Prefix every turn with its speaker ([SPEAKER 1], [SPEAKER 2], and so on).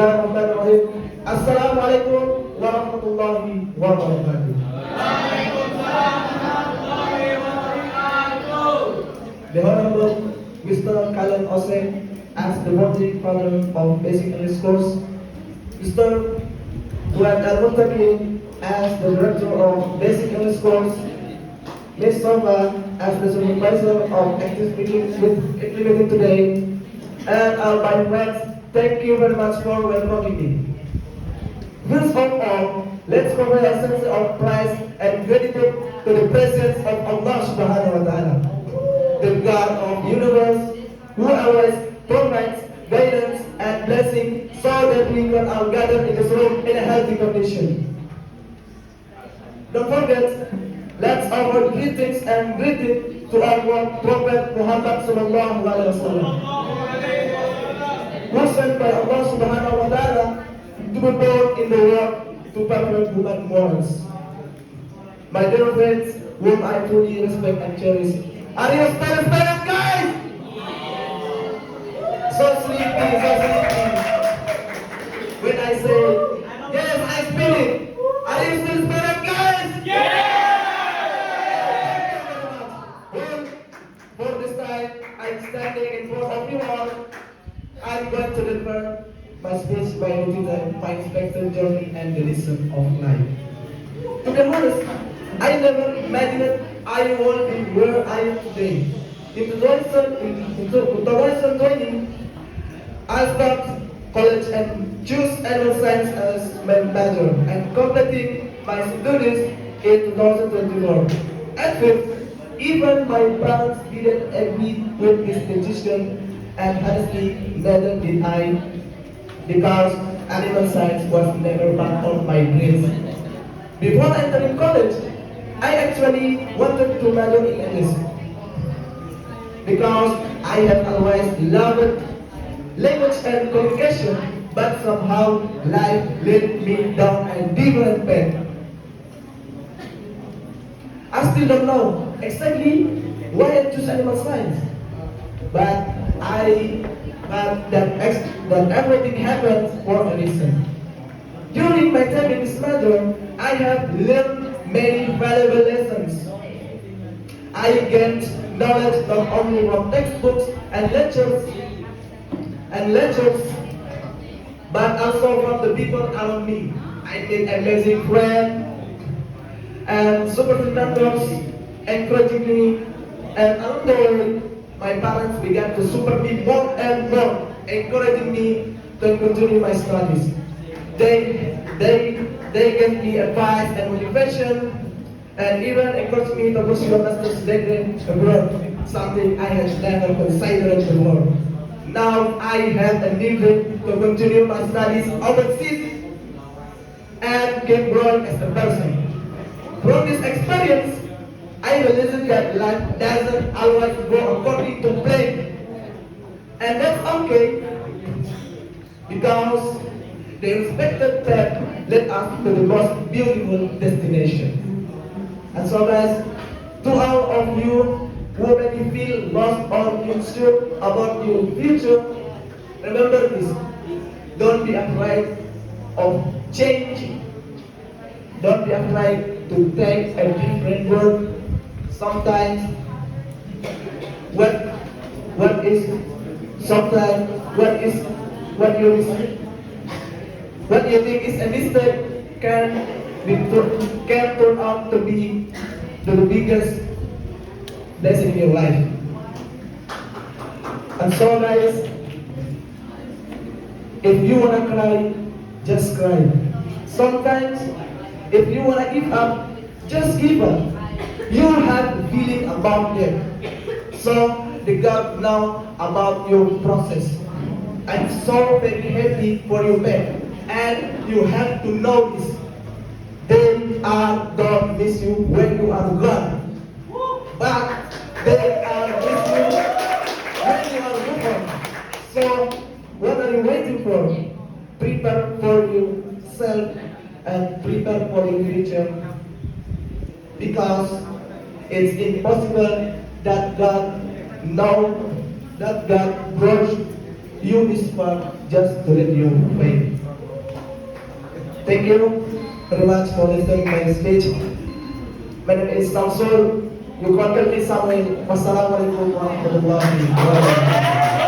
[SPEAKER 1] Bismillahirrahmanirrahim. Assalamualaikum warahmatullahi wabarakatuh. The Honorable Mr. Kalen Ose, as the founding father of Basic English Course, Mr. Tuan Al-Muntaqi, as the director of Basic English Course, Ms. Sofa, as the supervisor of activities implemented today, and all my friends, thank you very much for welcoming me. First of all, let's convey a sense of pride and gratitude to the presence of Allah Subhanahu wa Ta'ala, the God of the universe, who always provides guidance and blessing so that we can all gather in this room in a healthy condition. Don't forget, let's offer greetings and greeting to our Prophet Muhammad Sallallahu Alaihi Wasallam, who sent by Allah Subhanahu wa Ta'ala to be born in the world to perfect human morals. My dear friends, whom I truly respect and cherish, are you still guys? So sleepy. When I say, yes, I feel it. Are you still guys? For this time, I'm standing in front of you all. I'm going to deliver my speech by entitled My Expected Journey and the Lesson of Life. To be honest, I never imagined I would be where I am today. In 2020, I started college and chose animal science as my major and completing my studies in 2024. At first, even my parents didn't agree with this decision, and honestly, neither did I, because animal science was never part of my dreams. Before entering college, I actually wanted to major in English, because I have always loved language and communication, but somehow life led me down a different path. I still don't know exactly why I choose animal science, but that everything happens for a reason. During my time in this major, I have learned many valuable lessons. I gained knowledge not only from textbooks and lectures, but also from the people around me. I made amazing friends and superintendents encouraging me, and along the way, my parents began to support me more and more, encouraging me to continue my studies. They gave me advice and motivation, and even encouraged me to pursue a master's degree abroad, something I had never considered before. Now I have a new dream to continue my studies overseas and keep growing as a person. From this experience, I realized that life doesn't always go according to plan. And that's okay, because the unexpected path led us to the most beautiful destination. And so guys, to all of you who maybe feel lost or unsure about your future, remember this: don't be afraid of change. Don't be afraid to take a different road. Sometimes what you think is a mistake can turn out to be the biggest blessing in your life. And so guys, if you wanna cry, just cry. Sometimes if you wanna give up, just give up. You have the feeling about it. So the God know about your process. I'm so very happy for you, man. And you have to know this. They are don't miss you when you are gone, but they are with you when you are gone. So what are you waiting for? Prepare for yourself and prepare for your future, because it's impossible that God brought you this far just to let you faith. Thank you very much for listening to my speech. My name is Samsul. You can call me Samuel. Wassalamualaikum warahmatullahi wabarakatuh.